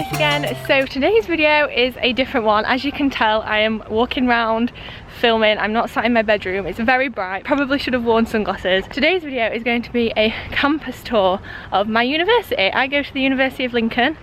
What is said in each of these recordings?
Alice again. So today's video is a different one. As you can tell, I am walking around filming. I'm not sat in my bedroom. It's very bright. Probably should have worn sunglasses. Today's video is going to be a campus tour of my university. I go to the University of Lincoln.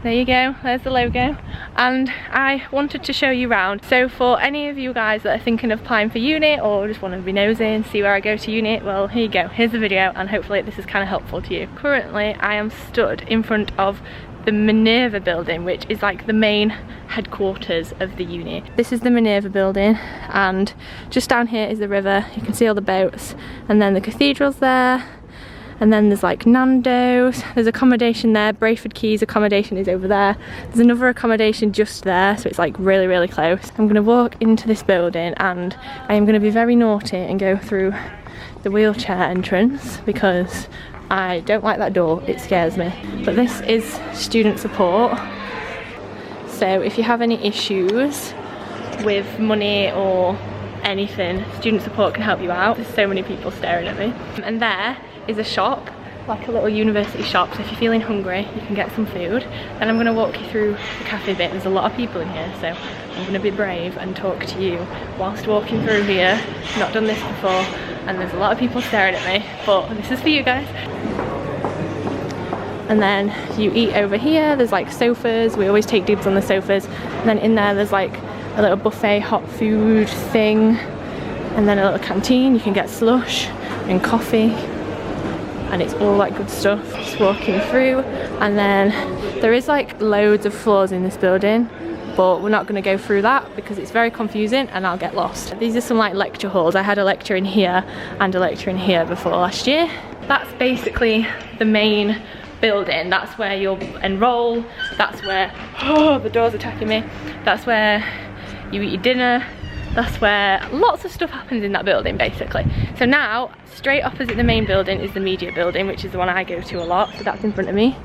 There you go, there's the logo. And I wanted to show you around. So for any of you guys that are thinking of applying for uni or just want to be nosy and see where I go to uni, well, here you go. Here's the video and hopefully this is kind of helpful to you. Currently, I am stood in front of the Minerva Building, which is like the main headquarters of the uni. This is the Minerva Building, and just down here is the river. You can see all the boats, and then the cathedral's there. And then there's like Nando's, there's accommodation there, Brayford Keys accommodation is over there. There's another accommodation just there, so it's like really, really close. I'm gonna walk into this building and I am gonna be very naughty and go through the wheelchair entrance because I don't like that door, it scares me. But this is student support. So if you have any issues with money or anything, student support can help you out. There's so many people staring at me. And there is a shop, like a little university shop, so if you're feeling hungry you can get some food. Then I'm going to walk you through the cafe bit. There's a lot of people in here, so I'm going to be brave and talk to you whilst walking through here. I've not done this before and there's a lot of people staring at me, but this is for you guys. And then you eat over here. There's like sofas, we always take dibs on the sofas. And then in there there's like a little buffet hot food thing, and then a little canteen. You can get slush and coffee and it's all that good stuff. Just walking through, and then there is like loads of floors in this building, but we're not going to go through that because it's very confusing and I'll get lost. These are some like lecture halls. I had a lecture in here and a lecture in here before last year. That's basically the main building. That's where you'll enroll. That's where, oh, the door's attacking me. That's where you eat your dinner. That's where lots of stuff happens in that building basically. So now, straight opposite the main building is the media building, which is the one I go to a lot. So that's in front of me.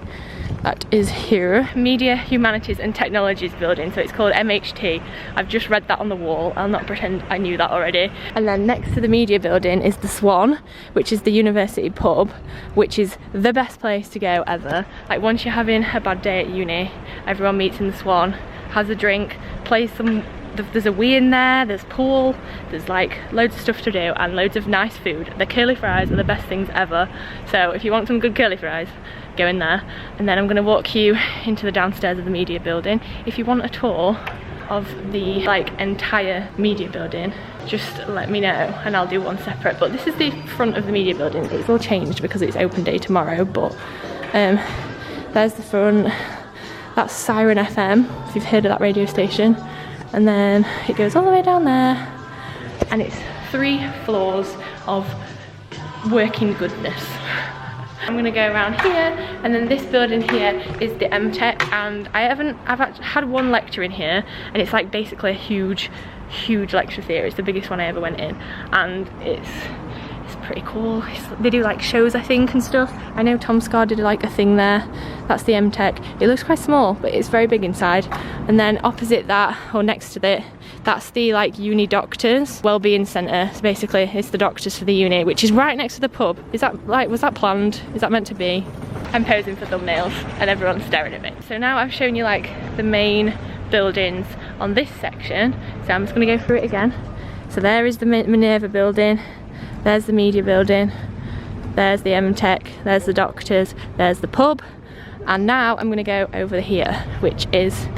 That is here. Media, Humanities and Technologies building, so it's called MHT. I've just read that on the wall. I'll not pretend I knew that already. And then next to the media building is the Swan, which is the university pub, which is the best place to go ever. Like once you're having a bad day at uni, everyone meets in the Swan, has a drink, plays some, there's a Wii in there, there's pool, there's like loads of stuff to do and loads of nice food. The curly fries are the best things ever, so if you want some good curly fries, go in there. And then I'm going to walk you into the downstairs of the media building. If you want a tour of the like entire media building, just let me know and I'll do one separate. But this is the front of the media building. It's all changed because it's open day tomorrow, but there's the front. That's Siren FM, if you've heard of that radio station. And then it goes all the way down there and it's 3 floors of working goodness. I'm gonna go around here, and then this building here is the MTEC, and I've had one lecture in here, and it's like basically a huge lecture theatre. It's the biggest one I ever went in, and it's pretty cool. They do like shows, I think, and stuff. I know Tom Scar did like a thing there. That's the MTEC. It looks quite small, but it's very big inside. And then opposite that, or next to it, that's the like uni doctors wellbeing centre. So basically it's the doctors for the uni, which is right next to the pub. Is that like, was that planned? Is that meant to be? I'm posing for thumbnails and everyone's staring at me. So now I've shown you like the main buildings on this section, so I'm just going to go through it again. So there is the Minerva Building, there's the media building, there's the MTEC, there's the doctors, there's the pub, and now I'm going to go over here, which is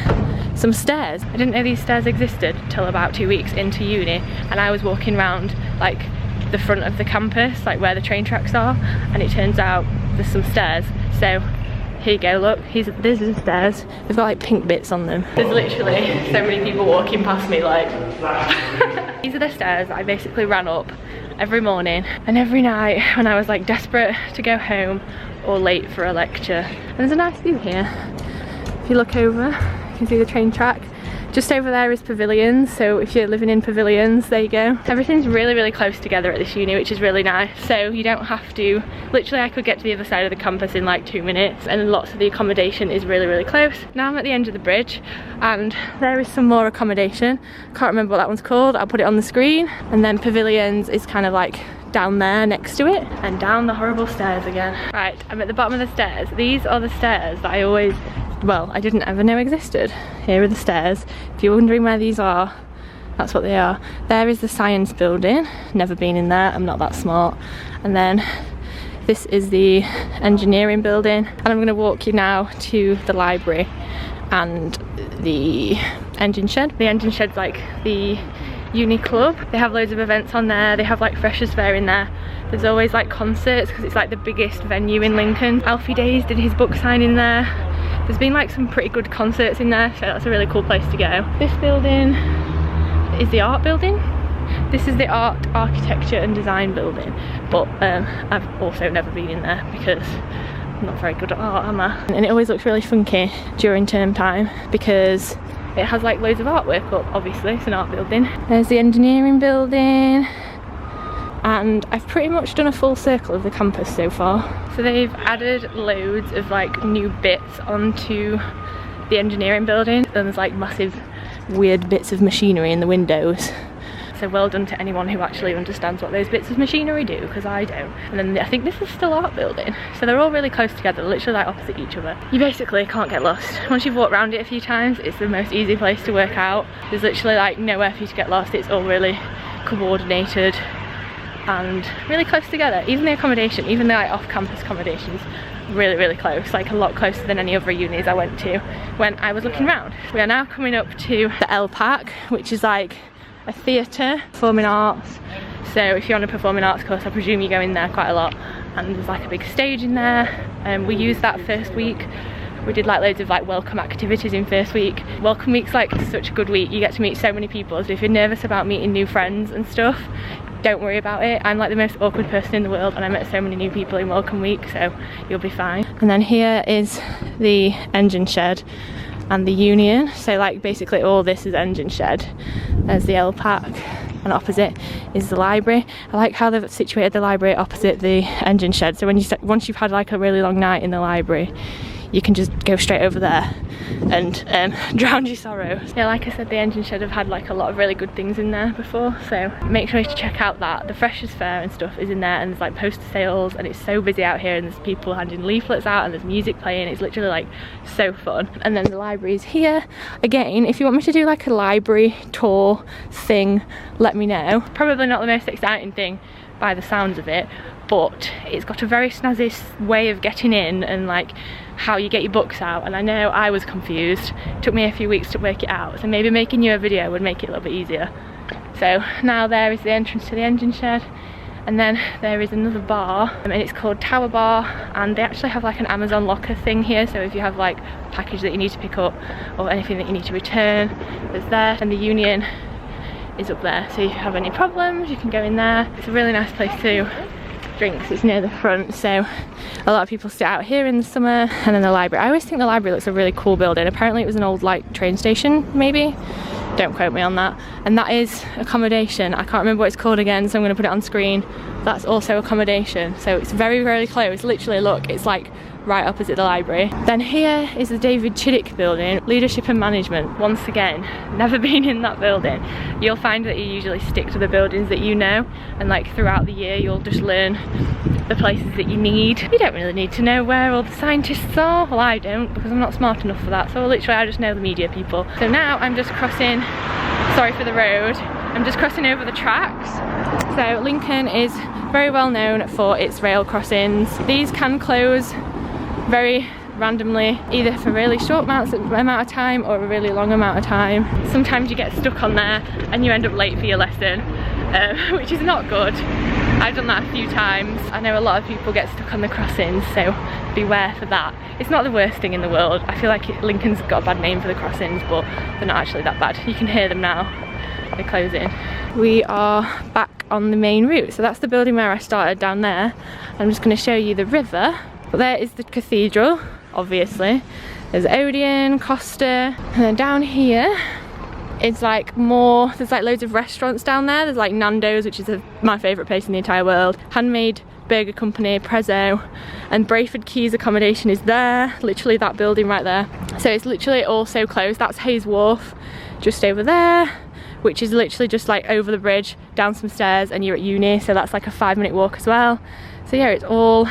some stairs. I didn't know these stairs existed till about 2 weeks into uni, and I was walking around like the front of the campus, like where the train tracks are, and it turns out there's some stairs. So here you go, look, there's the stairs. They've got like pink bits on them. There's literally so many people walking past me like These are the stairs I basically ran up every morning and every night when I was like desperate to go home or late for a lecture. And there's a nice view here. If you look over, you can see the train track. Just over there is Pavilions, so if you're living in Pavilions, there you go. Everything's really close together at this uni, which is really nice. So you don't have to, literally I could get to the other side of the campus in like 2 minutes, and lots of the accommodation is really close. Now I'm at the end of the bridge and there is some more accommodation. Can't remember what that one's called, I'll put it on the screen. And then Pavilions is kind of like down there next to it, and down the horrible stairs again. Right, I'm at the bottom of the stairs. These are the stairs that I always well, I didn't ever know existed. Here are the stairs. If you're wondering where these are, that's what they are. There is the science building. Never been in there, I'm not that smart. And then this is the engineering building. And I'm gonna walk you now to the library and the engine shed. The engine shed's like the uni club. They have loads of events on there. They have like freshers fair in there. There's always like concerts because it's like the biggest venue in Lincoln. Alfie Days did his book signing there. There's been like some pretty good concerts in there, so that's a really cool place to go. This building is the art building. This is the art, architecture and design building, but I've also never been in there because I'm not very good at art, am I? And it always looks really funky during term time because it has like loads of artwork, but obviously it's an art building. There's the engineering building, and I've pretty much done a full circle of the campus so far. So they've added loads of like new bits onto the engineering building, and there's like massive weird bits of machinery in the windows. So well done to anyone who actually understands what those bits of machinery do, because I don't. And then I think this is still art building. So they're all really close together, literally like opposite each other. You basically can't get lost. Once you've walked around it a few times, it's the most easy place to work out. There's literally like nowhere for you to get lost. It's all really coordinated and really close together. Even the accommodation, even the like off-campus accommodations, really close, like a lot closer than any other unis I went to when I was looking around. We are now coming up to the LPAC, which is like a theatre, performing arts. So if you're on a performing arts course, I presume you go in there quite a lot, and there's like a big stage in there, and we used that first week. We did like loads of like welcome activities in first week. Welcome week's like such a good week. You get to meet so many people, so if you're nervous about meeting new friends and stuff, don't worry about it. I'm like the most awkward person in the world, and I met so many new people in welcome week, so you'll be fine. And then here is the engine shed and the union. So like basically all this is engine shed. There's the LPAC, and opposite is the library. I like how they've situated the library opposite the engine shed, so when you once you've had like a really long night in the library, you can just go straight over there and drown your sorrows. Yeah, like I said, the engine shed have had like a lot of really good things in there before, so make sure to check out that. The freshers fair and stuff is in there, and there's like poster sales, and it's so busy out here, and there's people handing leaflets out, and there's music playing. It's literally like so fun. And then the library is here. Again, if you want me to do like a library tour thing, let me know. Probably not the most exciting thing by the sounds of it, but it's got a very snazzy way of getting in and like how you get your books out, and I know I was confused. It took me a few weeks to work it out, so maybe making you a video would make it a little bit easier. So now there is the entrance to the engine shed, and then there is another bar, and it's called Tower Bar, and they actually have like an Amazon locker thing here, so if you have like a package that you need to pick up or anything that you need to return, it's there. And the union is up there, so if you have any problems you can go in there. It's a really nice place to drink, it's near the front, so a lot of people sit out here in the summer. And then the library, I always think the library looks a really cool building. Apparently it was an old like train station, maybe, don't quote me on that. And that is accommodation. I can't remember what it's called again, so I'm going to put it on screen. That's also accommodation, so it's very close. Literally look, it's like right opposite the library. Then here is the David Chiddick building, leadership and management. Once again, never been in that building. You'll find that you usually stick to the buildings that you know, and like throughout the year you'll just learn the places that you need. You don't really need to know where all the scientists are. Well, I don't, because I'm not smart enough for that, so literally I just know the media people. So now I'm just crossing, sorry for the road, I'm just crossing over the tracks. So Lincoln is very well known for its rail crossings. These can close very randomly, either for really short amount of time or a really long amount of time. Sometimes you get stuck on there and you end up late for your lesson, which is not good. I've done that a few times. I know a lot of people get stuck on the crossings, so beware for that. It's not the worst thing in the world. I feel like Lincoln's got a bad name for the crossings, but they're not actually that bad. You can hear them now, they're closing. We are back on the main route, so that's the building where I started down there. I'm just going to show you the river. But there is the cathedral, obviously. There's Odeon, Costa, and then down here it's like more, there's like loads of restaurants down there. There's like Nando's, which is my favourite place in the entire world. Handmade Burger Company, Prezzo, and Brayford Keys accommodation is there, literally that building right there. So it's literally all so close. That's Hayes Wharf just over there, which is literally just like over the bridge, down some stairs, and you're at uni, so that's like a 5-minute walk as well. So yeah, it's all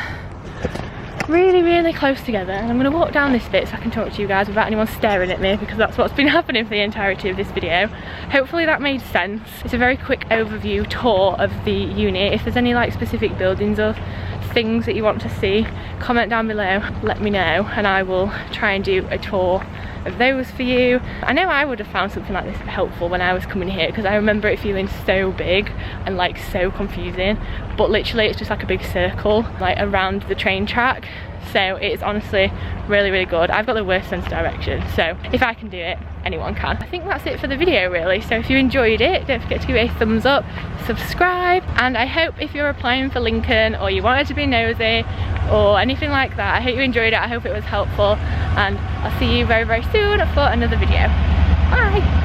really close together, and I'm going to walk down this bit so I can talk to you guys without anyone staring at me, because that's what's been happening for the entirety of this video. Hopefully that made sense. It's a very quick overview tour of the uni. If there's any like specific buildings or things that you want to see, comment down below, let me know, and I will try and do a tour of those for you. I know I would have found something like this helpful when I was coming here, because I remember it feeling so big and like so confusing, but literally it's just like a big circle like around the train track, so it's honestly really good. I've got the worst sense of direction, so if I can do it, anyone can. I think that's it for the video really, so if you enjoyed it, don't forget to give it a thumbs up, subscribe, and I hope if you're applying for Lincoln or you wanted to be nosy or anything like that, I hope you enjoyed it, I hope it was helpful, and I'll see you very soon for another video. Bye!